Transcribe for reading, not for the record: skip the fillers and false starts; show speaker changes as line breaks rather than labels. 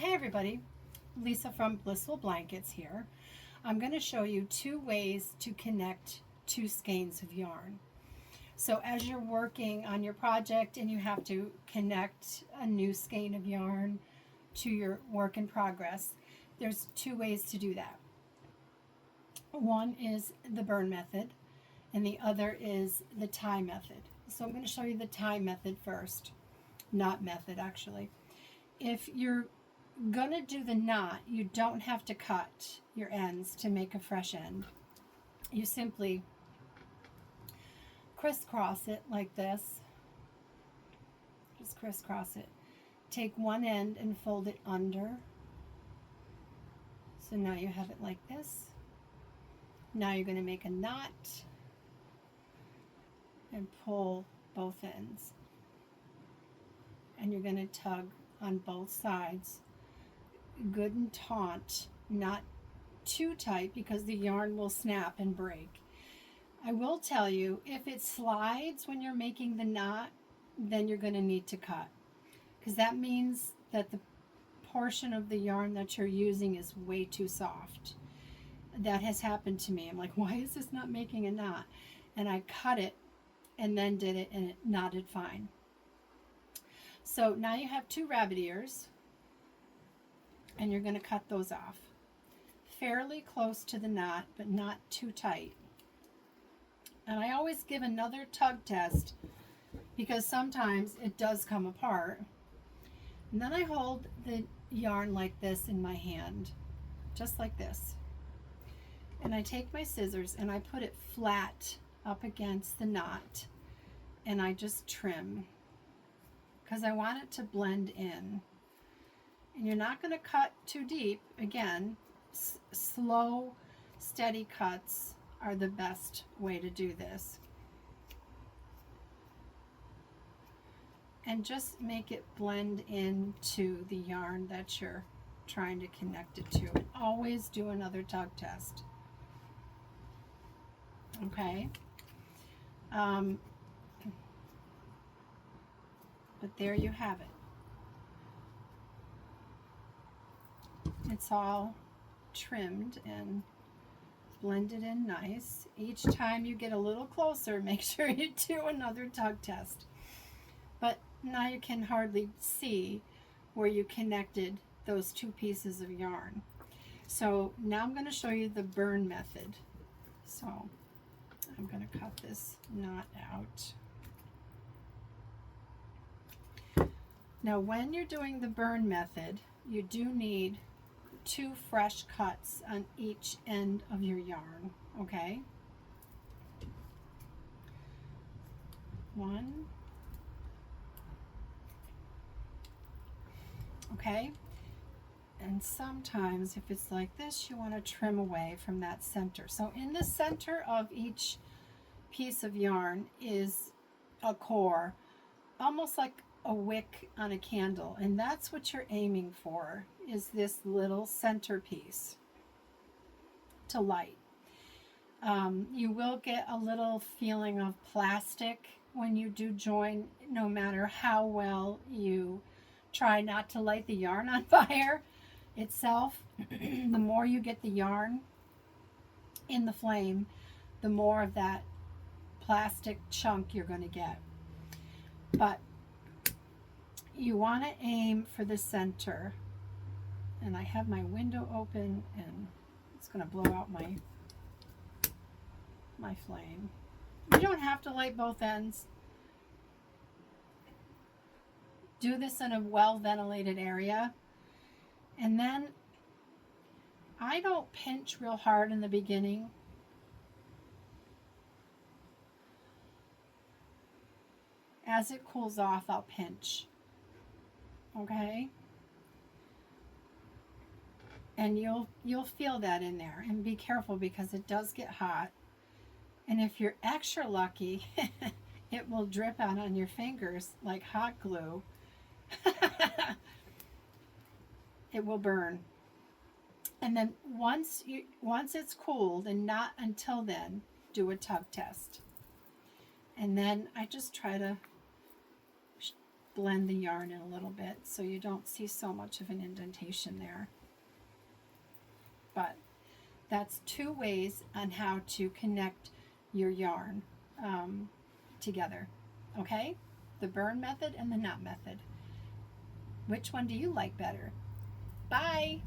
Hi everybody, Lisa from Blissful Blankets here. I'm going to show you 2 ways to connect 2 skeins of yarn. So as you're working on your project and you have to connect a new skein of yarn to your work in progress, there's 2 ways to do that. One is the burn method and the other is the tie method. So I'm going to show you the tie method first, knot method actually. If you're gonna do the knot, you don't have to cut your ends to make a fresh end. You simply crisscross it like this. Just crisscross it. Take one end and fold it under. So now you have it like this. Now you're going to make a knot and pull both ends. And you're going to tug on both sides. Good and taut, not too tight because the yarn will snap and break. I will tell you, if it slides when you're making the knot, then you're going to need to cut, because that means that the portion of the yarn that you're using is way too soft. That has happened to me. I'm like, why is this not making a knot? And I cut it and then did it and it knotted fine. So now you have 2 rabbit ears and you're going to cut those off fairly close to the knot, but not too tight. And I always give another tug test because sometimes it does come apart. And then I hold the yarn like this in my hand, just like this. And I take my scissors and I put it flat up against the knot and I just trim because I want it to blend in. And you're not going to cut too deep. Again, slow, steady cuts are the best way to do this. And just make it blend into the yarn that you're trying to connect it to. And always do another tug test. Okay? But there you have it. It's all trimmed and blended in nice. Each time you get a little closer, make sure you do another tug test. But now you can hardly see where you connected those 2 pieces of yarn. So now I'm going to show you the burn method. So I'm going to cut this knot out. Now when you're doing the burn method, you do need 2 fresh cuts on each end of your yarn, okay? 1, okay? And sometimes if it's like this, you want to trim away from that center. So in the center of each piece of yarn is a core, almost like a wick on a candle, and that's what you're aiming for, is this little centerpiece to light. You will get a little feeling of plastic when you do join, no matter how well you try not to light the yarn on fire itself. The more you get the yarn in the flame, the more of that plastic chunk you're going to get. But you want to aim for the center. And I have my window open and it's going to blow out my flame. You don't have to light both ends. Do this in a well ventilated area. And then I don't pinch real hard in the beginning. As it cools off, I'll pinch. Okay? And you'll feel that in there. And be careful because it does get hot. And if you're extra lucky, it will drip out on your fingers like hot glue. It will burn. And then once it's cooled, and not until then, do a tug test. And then I just try to blend the yarn in a little bit so you don't see so much of an indentation there. But that's 2 ways on how to connect your yarn together, okay? The burn method and the knot method. Which one do you like better? Bye!